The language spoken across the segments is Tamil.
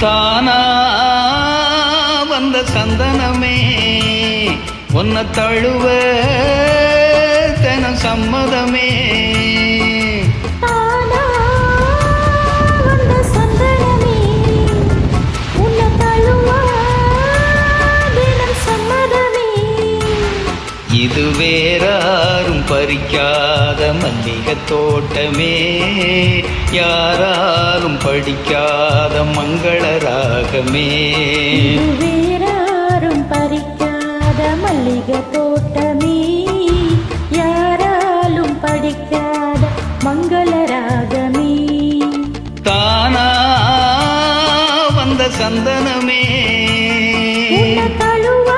தானா வந்த சந்தனமே உன்னை தழுவ தன சம்மதமே. தானா வந்த சந்தனமே உன்னை தழுவ தினம் சம்மதமே. இது வேறாரும் பறிக்காத மல்லிகை தோட்டமே, யாராலும் படிக்காத மங்கள ராகமே. வேறாரும் பறிக்காத மல்லிகை தோட்டமே, யாராலும் படிக்காத மங்கள ராகமே. தானா வந்த சந்தனமே உன்னை தழுவ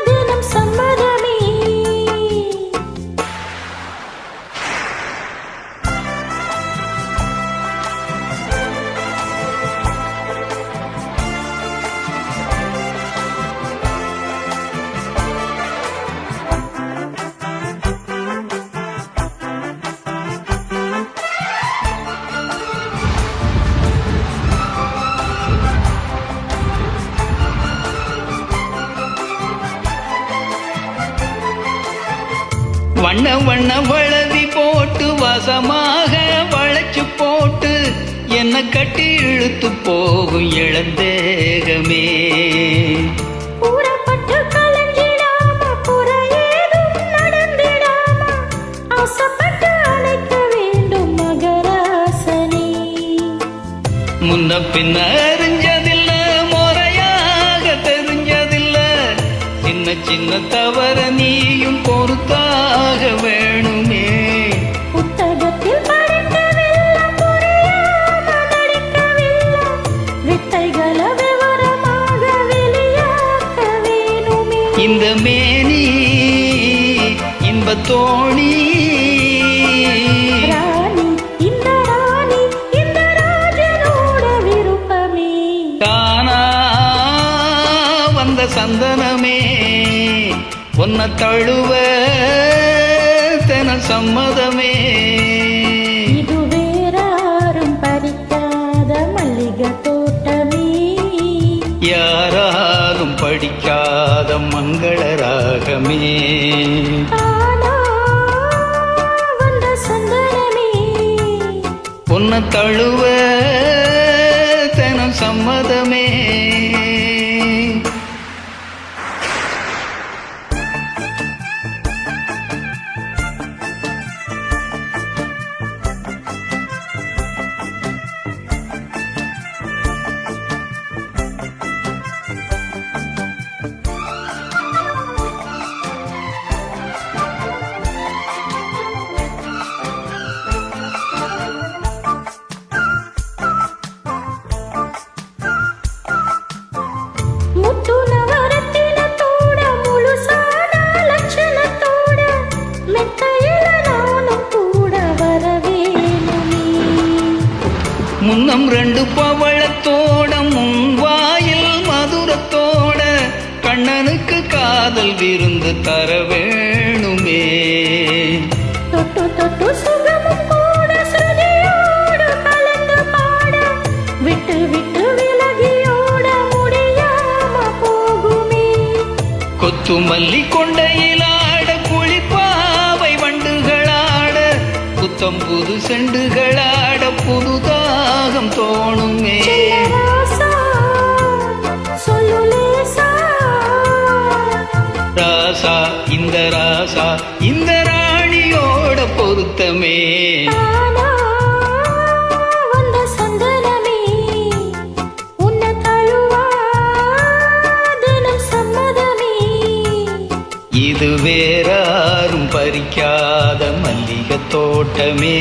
தினம் சம்மதமே. வண்ண வண்ண வளவி போட்டு வசமாக வளைச்சு போட்டு என்ன கட்டி இழுத்து போகும் இளந்தேகமே. ஊறப்பட்டு கலங்கிடாம புறையேதும் நடந்திடாம ஆசைப்பட்டு அழைக்க வேண்டும் மகராசனே. முன்ன பின்ன அறிஞ்சதில்ல, முறையாக தெரிஞ்சதில்ல, சின்ன சின்ன தவற நீயும் பொறுத்தாக வேணுமே. புத்தகத்தில் படிக்கவில்லை, புரியாம நடிக்கவில்லை, வித்தைகளை விவரமாக வெளியாக்க வேணுமே. இந்த மேனி இன்பத்தோணி ராணி இந்த ராணி இந்த ராஜனோட விருப்பமே. தானா வந்த சந்தனமே உன்னை தழுவ தன சம்மதமே. இது வேறாரும் பறிக்காத மல்லிகை தோட்டமே, யாராலும் படிக்காத மங்கள ராகமே. தானா வந்த சந்தனமே உன்னை தழுவ தன சம்மதமே. முத்து நவரத்தினத்தோட முழுசான லட்சணத்தோட மெத்தையில நானும் கூட வரவேணுமே. முன்னம் ரெண்டு பவளத்தோட முன்வாயில் மதுரத்தோட கண்ணனுக்கு காதல் விருந்து தர வேணுமே. தொட்டு தொட்டு சுகமும் கூட ஸ்ருதியோடு கலந்து பாட விட்டு விட்டு விலகியோட முடியாம போகுமே. கொத்து மல்லி கொண்டையிலாட குளிப்பாவை வண்டுகளாட புத்தம் புது செண்டுகளாட புதுதாகம் தோணுமே. ராசா சொல்லு லேசா, ராசா இந்த ராணியோட பொருத்தமே. தானா வந்த சந்தனமே உன்னை தழுவ தினம் சம்மதமே. இது வேறாரும் பறிக்காத மல்லிகை தோட்டமே,